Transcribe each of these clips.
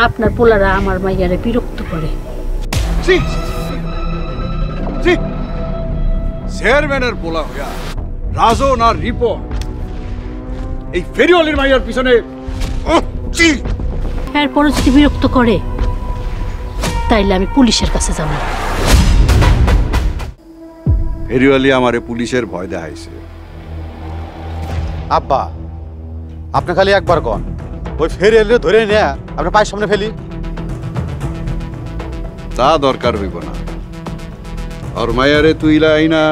আপনার পোলারা আমার মাইয়ারে বিরক্ত করে। চেয়ারম্যানের পোলা হইয়া রাজন আর রিপন এই ফেরিওয়ালির মাইয়ার পিছনে এরপরে যদি বিরক্ত করে তাইলে আমি পুলিশের কাছে যাব। ফেরিওয়ালি আমারে পুলিশের ভয় দেখাইছে। আব্বা আপনি খালি একবার কন, ওই ফেরিওয়ালি ধরে নিয়ে আপনি পায়ের সামনে ফেলি। তা দরকার হইব না। আর মায়ারে তুইলা আইনা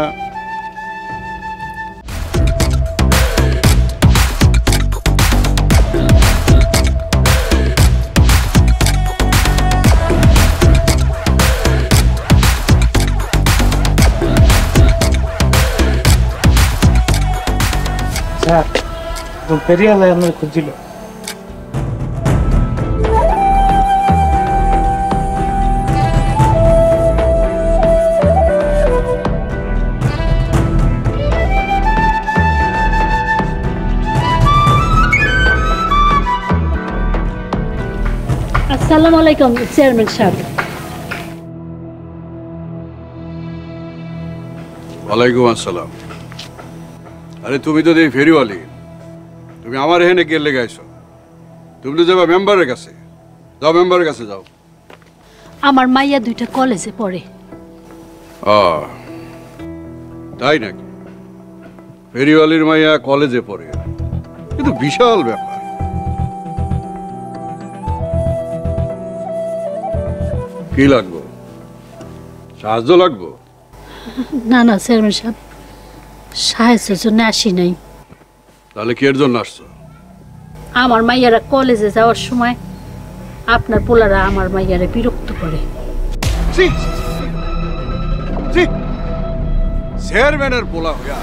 ফেরিওয়ালা আমার খুঁজছিল। আসসালামু আলাইকুম চেয়ারম্যান সাহেব। ওয়ালাইকুম আসসালাম। আরে তুমি তো এই ফেরিওয়ালি, তুমি আমার এখানে গেলে গাইছো। তুমি তো যাবা মেম্বারের কাছে। যাও, মেম্বারের কাছে যাও। আমার মাইয়া দুইটা কলেজে পড়ে। তাই নাকি? ফেরিওয়ালির মাইয়া কলেজে পড়ে, কিন্তু বিশাল ব্যাপার। কি লাগবো? সাহায্য লাগবো? না না চেয়ারম্যান সাহেব, সাহায্যের জন্য আসি নাই। তাহলে কি এর জন্য আসছো? আমার মাইয়ারা কলেজে যাওয়ার সময় আপনার পোলারা আমার মাইয়ারে বিরক্ত করে। চেয়ারম্যানের পোলা হইয়া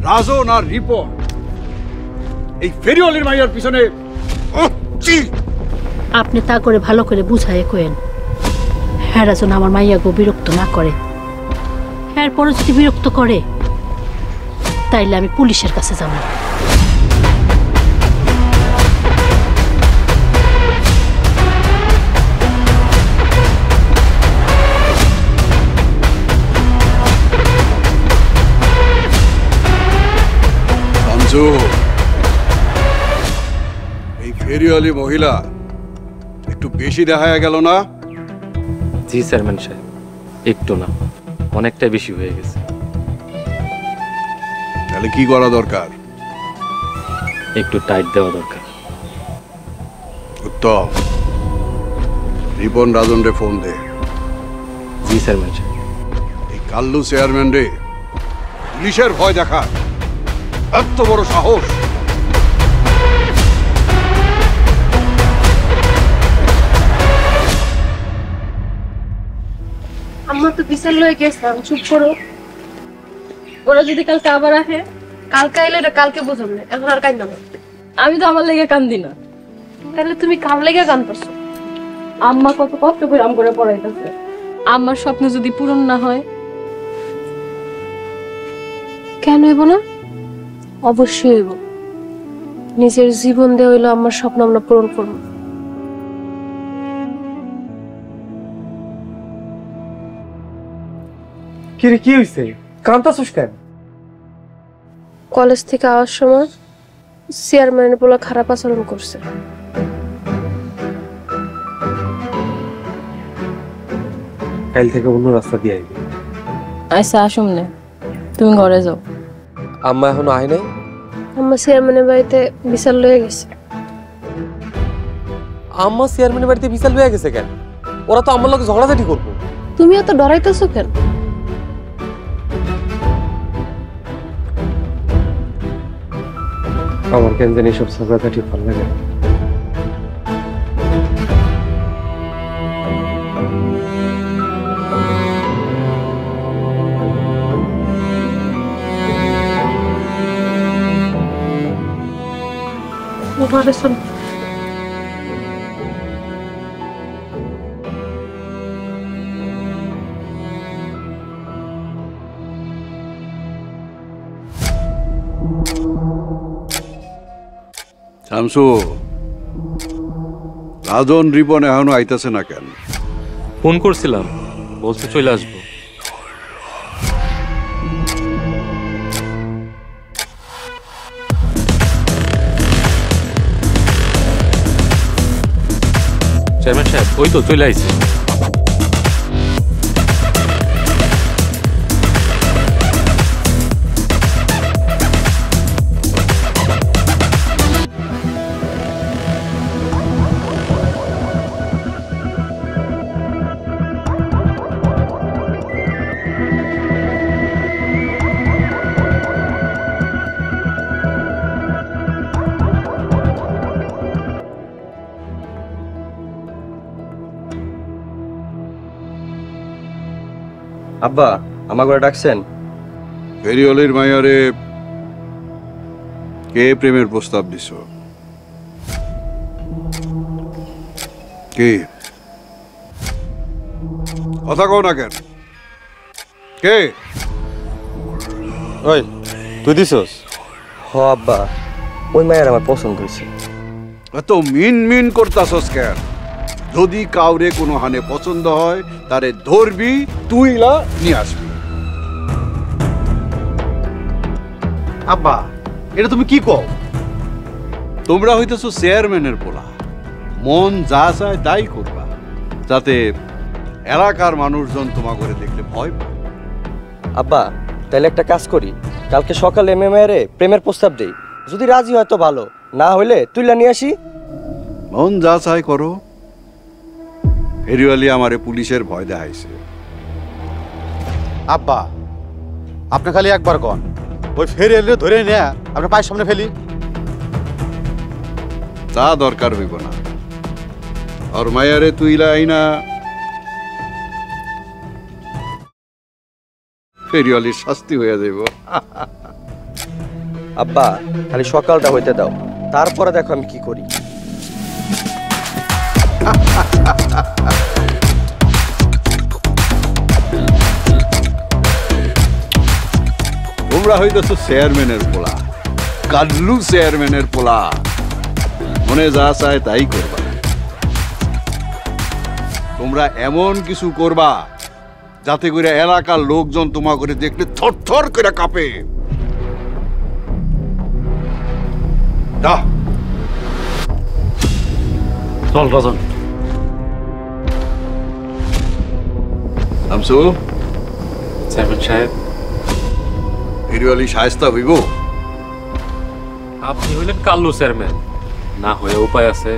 রাজন আর রিপন এই ফেরিওয়ালির মাইয়ার পিছনে আপনি তা করে ভালো করে বুঝাই কয়েন, হ্যাঁ যেন আমার মাইয়াকে বিরক্ত না করে। এরপরে যদি বিরক্ত করে তাইলে আমি পুলিশের কাছে যাব। এই ফেরিওয়ালি মহিলা একটু বেশি দেখা গেল না? জি চেয়ারম্যান সাহেব, একটু না, অনেকটাই বেশি হয়ে গেছে। তাহলে কি করা দরকার? একটু টাইট দেওয়া দরকার। উত্তম, রিপন রাজন রে ফোন দে। জি চেয়ারম্যান সাহেব। এই কাল্লু চেয়ারম্যান রে পুলিশের ভয় দেখা, এত বড় সাহস! আমার তো বিচার লয়ে গেছিলাম, চুপ করো। ওরা যদি কালকে আবার আসে, কালকে এলে এটা কালকে বুঝাম না, এখন আর কান্না না। আমি তো আমার লেগে কান্দি না। তাহলে তুমি কার লেগে গান করছো? আম্মা কত কষ্ট করে আম করে পড়াইতেছে। আমার স্বপ্ন যদি পূরণ না হয়, কেন হইব না? অবশ্যই হইব। নিজের জীবন দিয়ে হইলো আমার স্বপ্ন আমরা পূরণ করবো। কিরে কি হইছে? কান্তাছস কেন? কলেজ থেকে আসার সময় চেয়ারম্যানের বলা খারাপ আচরণ করছে। কাল থেকে অন্য রাস্তা দিয়ে আইবি। আচ্ছা আসুন না, তুমি ঘরে যাও। আম্মা এখনো আয় নাই? আম্মা চেয়ারম্যানের বাড়িতে বিচার লয়ে গেছে। আম্মা চেয়ারম্যানের বাড়িতে বিচার লয়ে গেছে কেন? ওরা তো আমার লগে ঝগড়াঝাটি করবো। তুমি এত ডরাইতেছো কেন? আমার কেন জানি সব ঝগড়াঝাটি ভালো লাগে। ঘরে চল। শামসু, রাজন রিপন এখনো আইতাছে না কেন? ফোন করছিলাম, বলছে চলে আসবো। চেয়ারম্যান সাহেব ওই তো চলে আইছে। আব্বা আমার ঘরে ডাকছেন? ফেরিওয়ালির মায়ারে কে প্রেমের প্রস্তাব দিছ? কে? কথা কও না কেন? কে? ওই তুই দিছস? হ আব্বা, ওই মায়ের আমার পছন্দ হয়েছে। এত মিন মিন করতাছস কেন? যদি কাউরে কোনো হানে পছন্দ হয় তারে ধরবি, তুইলা নিয়ে আসবি। আব্বা এটা তুমি কি কও? তোমরা হইতেছো চেয়ারম্যানের পোলা, মন যা চায় তাই করবা, যাতে এলাকার মানুষজন তোমা করে দেখলে ভয় পায়। আব্বা তাহলে একটা কাজ করি, কালকে সকালে মেয়েরে প্রেমের প্রস্তাব দেই, যদি রাজি হয় তো ভালো, না হইলে তুইলা নিয়ে আসি। মন যা চায় করো। ফেরিওয়ালি আমারে পুলিশের ভয় দেখাইছে। আব্বা আপনি খালি একবার কন, ওই ফেরিওয়ালি ধরে নিয়ে আপনার পায়ের সামনে ফেলি। তা দরকার হইব না। আর মায়ারে তুইলা আইনা ফেরিওয়ালির শাস্তি হইয়া যাইব। আব্বা খালি সকালটা হইতে দাও, তারপরে দেখো আমি কি করি। তোমরা হইতেছো চেয়ারম্যানের পোলা, কাল্লু চেয়ারম্যানের পোলা, মনে যা চায় তাই করবা। তোমরা এমন কিছু করবা যাতে করে এলাকার লোকজন তোমা করে দেখলে থরথর করে কাঁপে। চল রাজন। আমসু চেয়ারম্যান সাহেব ফেরিওয়ালি শায়েস্তা হইব? আপনি হইলেন কাল্লু চেয়ারম্যান, না হয়ে উপায় আছে?